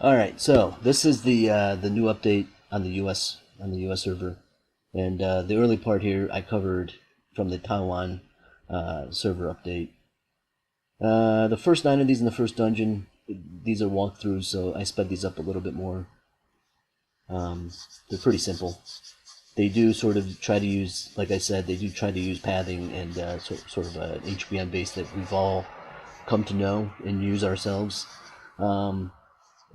All right, so this is the new update on the US server, and the early part here I covered from the Taiwan server update. The first 9 of these in the first dungeon, these are walkthroughs, so I sped these up a little bit more. They're pretty simple. They do sort of try to use, like I said, they do try to use pathing and sort of an HBM base that we've all come to know and use ourselves.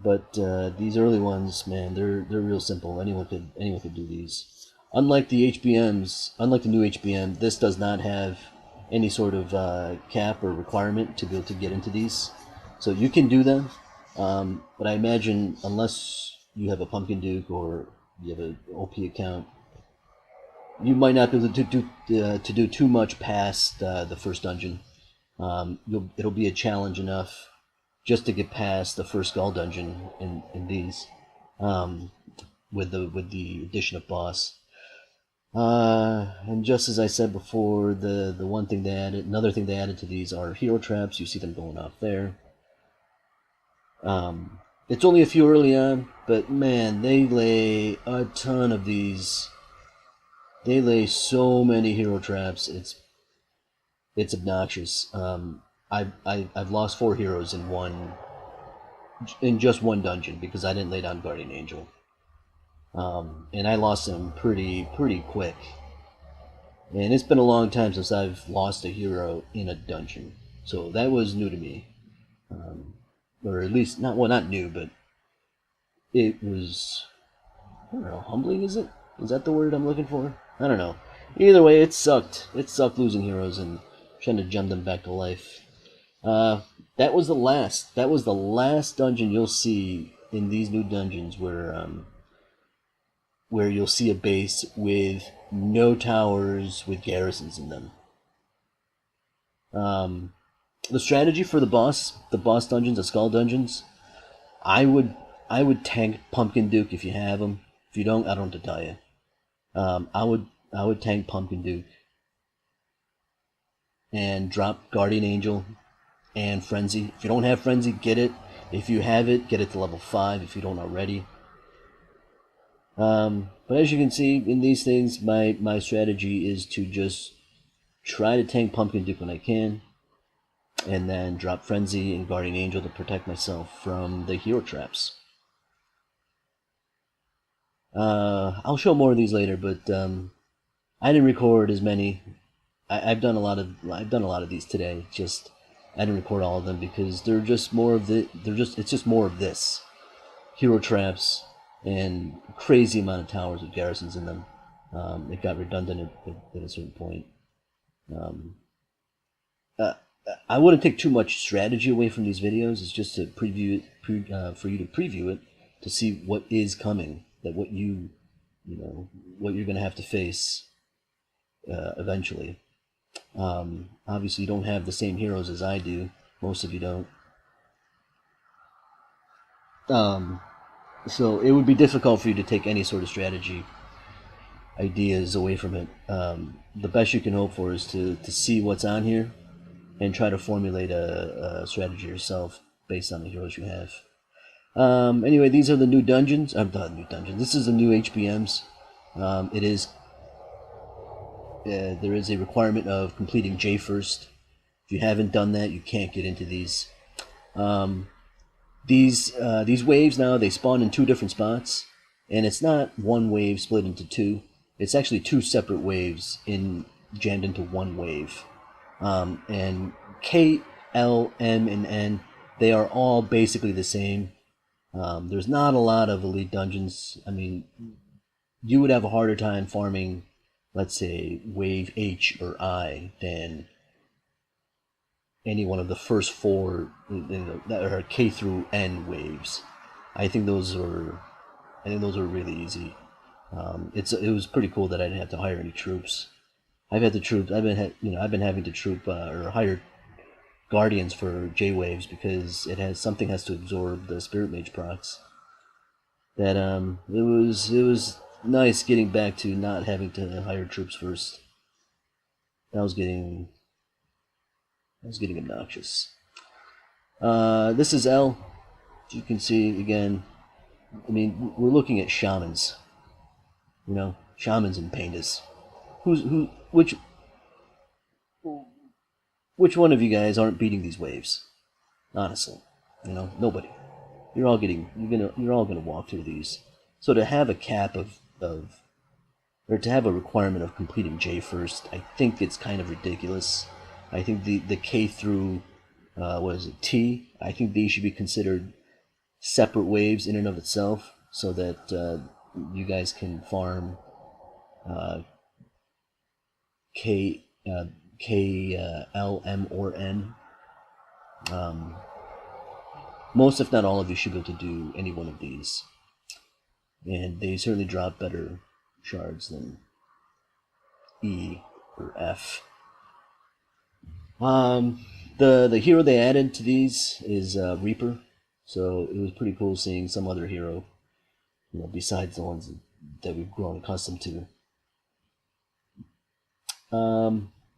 But these early ones, man, they're real simple. Anyone could do these. Unlike the HBMs, unlike the new HBM, this does not have any sort of cap or requirement to be able to get into these. So you can do them, but I imagine unless you have a Pumpkin Duke or you have an OP account, you might not be able to do too much past the first dungeon. It'll be a challenge enough just to get past the first Skull dungeon in these, with the addition of boss. And just as I said before, the one thing they added, another thing they added to these are hero traps. You see them going off there. It's only a few early on, but man, they lay a ton of these. They lay so many hero traps. It's obnoxious. I've lost 4 heroes in just one dungeon because I didn't lay down Guardian Angel, and I lost them pretty quick. And it's been a long time since I've lost a hero in a dungeon, so that was new to me, or at least not new, but it was, I don't know, humbling. Is that the word I'm looking for? I don't know. Either way, it sucked. It sucked losing heroes and trying to jump them back to life. That was the last. That was the last dungeon you'll see in these new dungeons where you'll see a base with no towers with garrisons in them. The strategy for the boss dungeons, the skull dungeons, I would tank Pumpkin Duke if you have them. If you don't, I don't have to tell you. I would tank Pumpkin Duke and drop Guardian Angel and Frenzy. If you don't have Frenzy, get it. If you have it, get it to level 5 if you don't already. But as you can see in these things, my strategy is to just try to tank Pumpkin Duke when I can, and then drop Frenzy and Guardian Angel to protect myself from the hero traps. I'll show more of these later, but I didn't record as many. I've done a lot of these today. Just I didn't record all of them because they're just more of it's just more of this hero traps and crazy amount of towers with garrisons in them. It got redundant at a certain point. I wouldn't take too much strategy away from these videos. It's just to preview it, for you to preview it to see what is coming, that what what you're going to have to face eventually. Obviously, you don't have the same heroes as I do. Most of you don't. So it would be difficult for you to take any sort of strategy ideas away from it. The best you can hope for is to see what's on here and try to formulate a strategy yourself based on the heroes you have. Anyway, these are the new dungeons. New dungeons. This is the new HBMs. It is. There is a requirement of completing J first. If you haven't done that, you can't get into these. These waves now, they spawn in 2 different spots, and it's not one wave split into 2. It's actually 2 separate waves jammed into one wave. And K, L, M, and N, they are all basically the same. There's not a lot of elite dungeons. I mean, you would have a harder time farming, let's say, wave H or I than any one of the first 4 that are K through N waves. I think those are really easy. It was pretty cool that I didn't have to hire any troops. I've been having to troop or hire guardians for J waves because something has to absorb the Spirit Mage procs. That it was nice getting back to not having to hire troops first. That was getting obnoxious. This is L. you can see again, I mean, we're looking at shamans. You know, shamans and paintas. Which one of you guys aren't beating these waves? Honestly, you know, nobody. You're all gonna walk through these. So to have a cap of or to have a requirement of completing J first, I think it's kind of ridiculous. I think the K through what is it, T? I think these should be considered separate waves in and of itself, so that you guys can farm uh, K L M or N. Most, if not all of you, should be able to do any one of these, and they certainly drop better shards than E or F. The hero they added to these is Reaper, so it was pretty cool seeing some other hero, you know, besides the ones that we've grown accustomed to.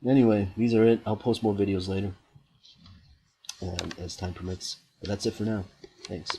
Anyway, these are it. I'll post more videos later, as time permits. But that's it for now. Thanks.